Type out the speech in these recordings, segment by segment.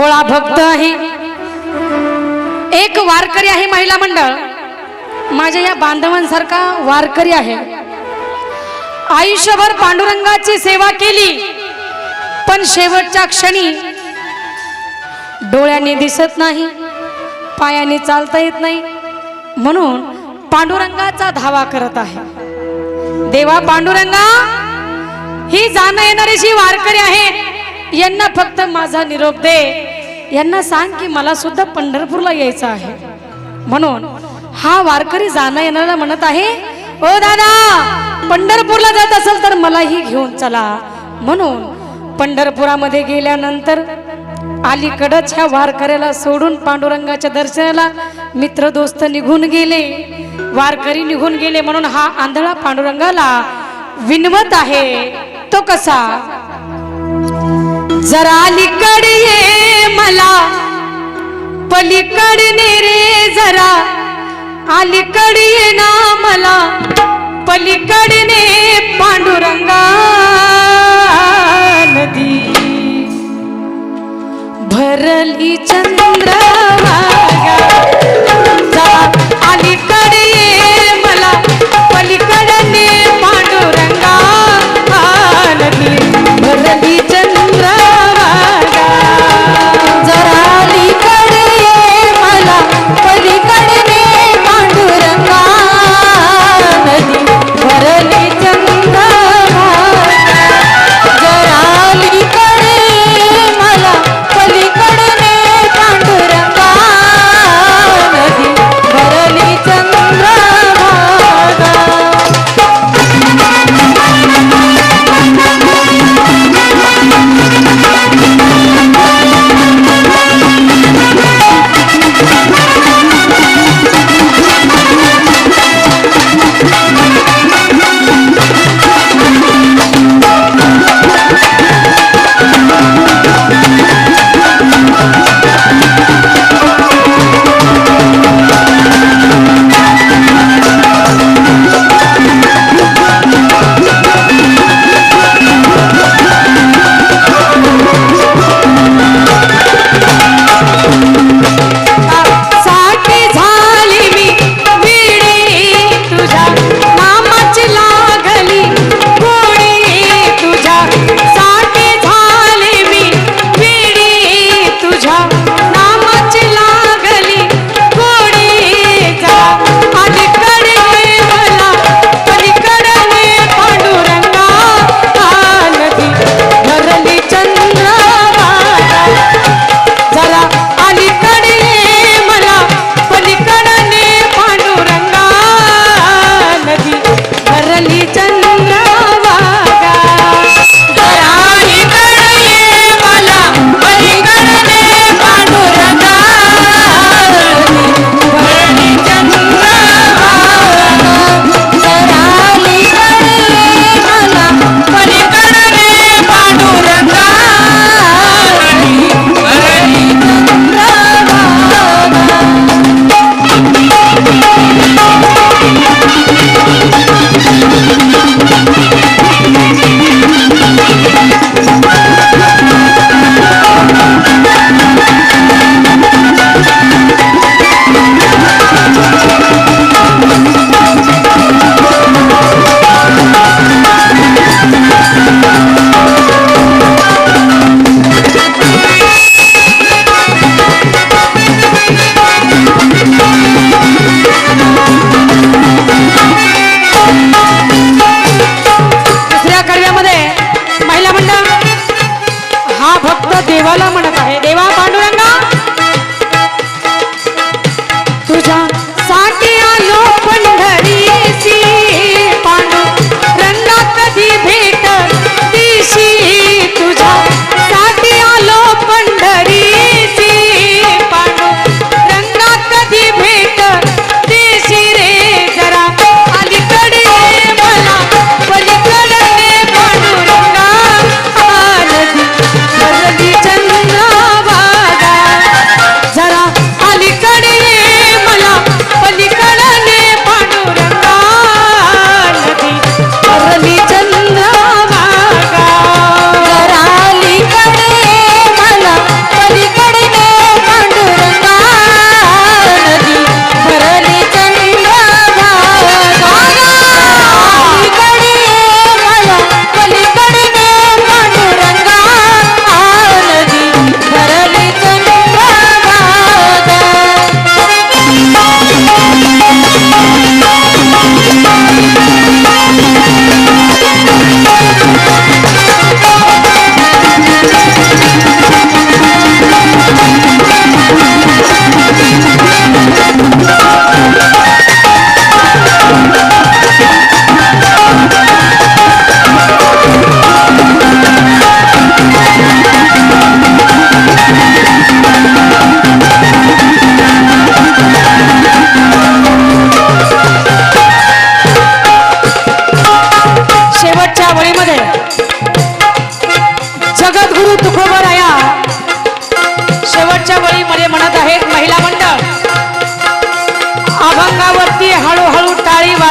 सोळा भक्त आहे, एक वारकरी आहे महिला मंडळ। माझ्या या बांधवांसारखा वारकरी आहे, आयुष्यभर पांडुरंगाची सेवा केली, पण शेवटच्या क्षणी डोळ्यांनी दिसत नाही, पायाने चालता येत नाही, म्हणून पांडुरंगाचा धावा करत आहे। देवा पांडुरंगा, ही जाणं येणारी जी वारकरी आहेत यांना फक्त माझा निरोप दे, यांना सांग की मला सुद्धा पंढरपूरला यायचं आहे। म्हणून हा वारकरी जाणं येणारा म्हणत आहे, ओ दादा, पंढरपूरला जात असेल तर मलाही घेऊन चला। म्हणून पंढरपुरामध्ये गेल्यानंतर अलीकडच ह्या वारकऱ्याला सोडून पांडुरंगाच्या दर्शनाला मित्र दोस्त निघून गेले, वारकरी निघून गेले, म्हणून हा आंधळा पांडुरंगाला विनवत आहे। तो कसा, जरा अलीकडे ये मला पलीकडे रे, जरा अलीकडे ये ना मला पलीकडे पांडुरंगा नदी भरली चंद्रभागा, जरा अलीकडे ये मला पलीकडे पांडुरंगा नदी भरली चंद्रभागा, जरा अलीकडे ये मला पलीकडे पांडुरंगा नदी भरली चंद्रभागा, जरा अलीकडे ये मला पलीकडे पांडुरंगा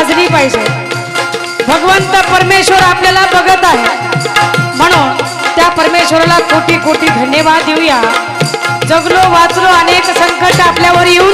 वाजली पाहिजे. भगवंत परमेश्वर आपल्याला बघत आहे, म्हणून त्या परमेश्वराला कोटी कोटी धन्यवाद देऊया. जगलो वाचलो, अनेक संकट आपल्यावर येऊ